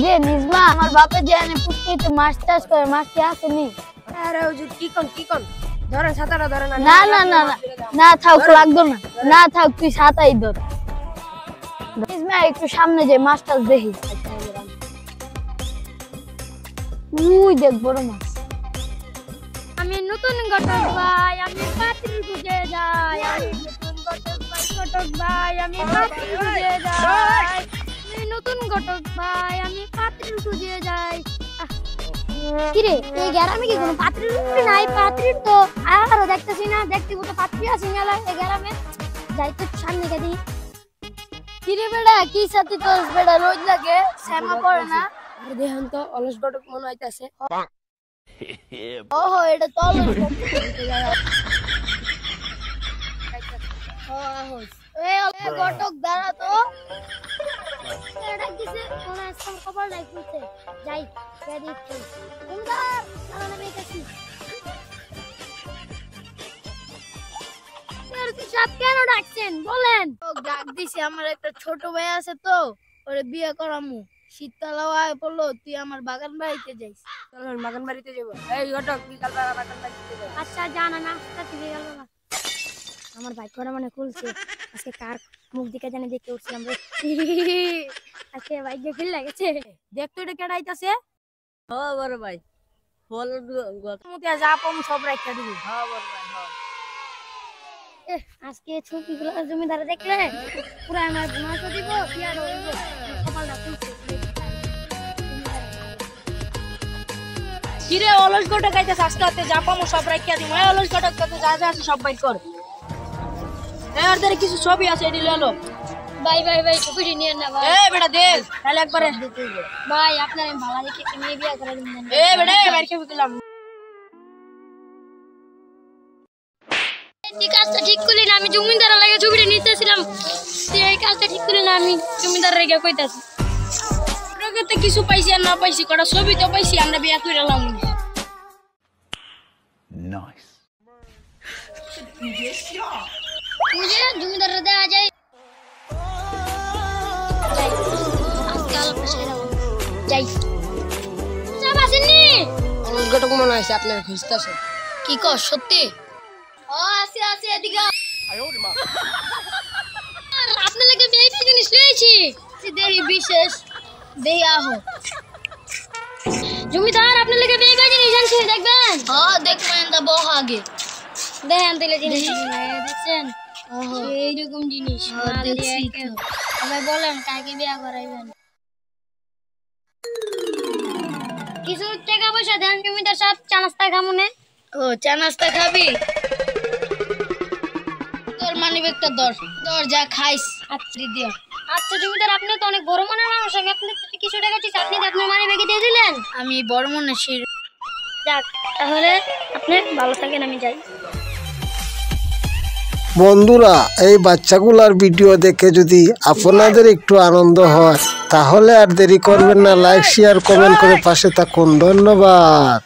কিরে নিজমা আমার বাপে যে এনে পুষ্টিতে মাছ চাষ করে মাছ কি আসেনি? আরে হুজুর কি কোন ধরেন ছাতাটা ধরেন না না না না থাক লাগতো না না থাক তুই ছাতাই ধর নিজমা একটু সামনে যে মাছ টাছ দেখি উই দেখ বড় মাছ আমি নতুন ঘটক ভাই আমি পাত্রী খুঁজে যাই আমি নতুন ঘটক ভাই আমি পাত্রী খুঁজে যাই আমি নতুন ঘটক ভাই আমি পাত্রী খুঁজে যাই কিরে এই গ্রামে কি কোনো পাত্রী নাই পাত্রী তো আরো দেখতেছি না দেখতে কত পাত্রী আছে মেলা এই গ্রামে যাই তো সামনে গিয়ে দিই কিরে বেড়া কি সাথে তোর বেড়া রোজ লাগে শ্যামা পড়ে না আরে দেখেন তো অলস ঘটক মনে হইতাছে ওহো এটা তো অলস ঘটক দাঁড়া তো এটা কিসে কোন আজকাল খবর নাই খুলছে যাই গিয়ে দেখি সুন্দর তাহলে আমি কাছি সব কেন ডাকছেন বলেন ডাক দিছি আমার একটা ছোট ভাই আছে তো ওরে বিয়ে করামু শীতকাল আয় পড়লো তুই আমার বাগান বাড়িতে যাইস চলেন বাগান বাড়িতে যাবো এই ঘটক বিকাল বেলা বাগান বাড়িতে যাবো আচ্ছা জানা না থেকে গেল না আমার বাইক করা মানে খুলছে আজকে কার মুখ দিকে জানি দেখতে উঠছিলাম রে আজকে বাইক দিয়ে ফিল লাগেছে দেখতো এটা কেডা আইতাছে ও বড় ভাই ফল মুতে যা পাম সব রাখা দিবি হ্যাঁ বড় ভাই হ্যাঁ আজকে ছবিগুলো জমিদারে দেখলে পুরো আমার মাছ দিব বিয়ার হইব কপালটা খুলছে কিরে অলস ঘটক আইতাছে আজকে হাতে যা পাম সব রাখা দিবি এই অলস ঘটক কত যা যা আছে সব বাইর কর এই আর দের কিছু ছবি আছে এডি ললো ভাই ভাই ভাই ছবিটি নিয়ে না ভাই এই বেটা দেখ তাহলে একবারে ভাই আপনার আমি ভালো দেখে একটা মেয়ে বিয়ে করে দিবেন এই বেটা বাইর কে বিকলাম এই কাজটা ঠিক করলি না আমি জমিদার লাগে ছবিটা নিতেছিলাম এই কাজটা ঠিক করলি না আমি জমিদার রেগে কইতাছি প্রকৃতি কিছু পাইছি আর না পাইছি কটা ছবি তো পাইছি আমরা বিয়া করে লাম Nice. मुझे जमींदार दे आ जाए आजकल पछेरा যাই সব আসেননি অলস ঘটক মনে হইছে আপনার খুঁজতাছে কি কর সত্যি ও আসে আসে এদিকে আর আপনার লাগে বেবি জিনিস লইছি দেহি বিশেষ দেহি আহো জমিদার আপনার লাগে বেবি জিনিস আনছি দেখবেন হ্যাঁ দেখবেন তা বহ আগে দেখেন দিলে জিনিস দেখছেন এইরকম জিনিস সবাই বলেন কাকে বিয়ে করাইবেন কিছু টাকা পয়সা দেন জমিদার সাহেব চা নাস্তা খামুনে ও চা নাস্তা খাবি তোর মানিব্যাগটা ধর ধর যা খাইস আচ্ছা দিও আচ্ছা জমিদার আপনি তো অনেক বড় মনের মানুষ আমি আপনি কিছু টাকা ঠিক আপনি আপনার মানিব্যাগে দিয়ে দিলেন আমি বড় মনে শির যাক তাহলে আপনি ভালো থাকেন আমি যাই বন্ধুরা এই বাচ্চাগুলার ভিডিও দেখে যদি আপনাদের একটু আনন্দ হয় তাহলে আর দেরি করবেন না লাইক শেয়ার কমেন্ট করে পাশে থাকুন ধন্যবাদ।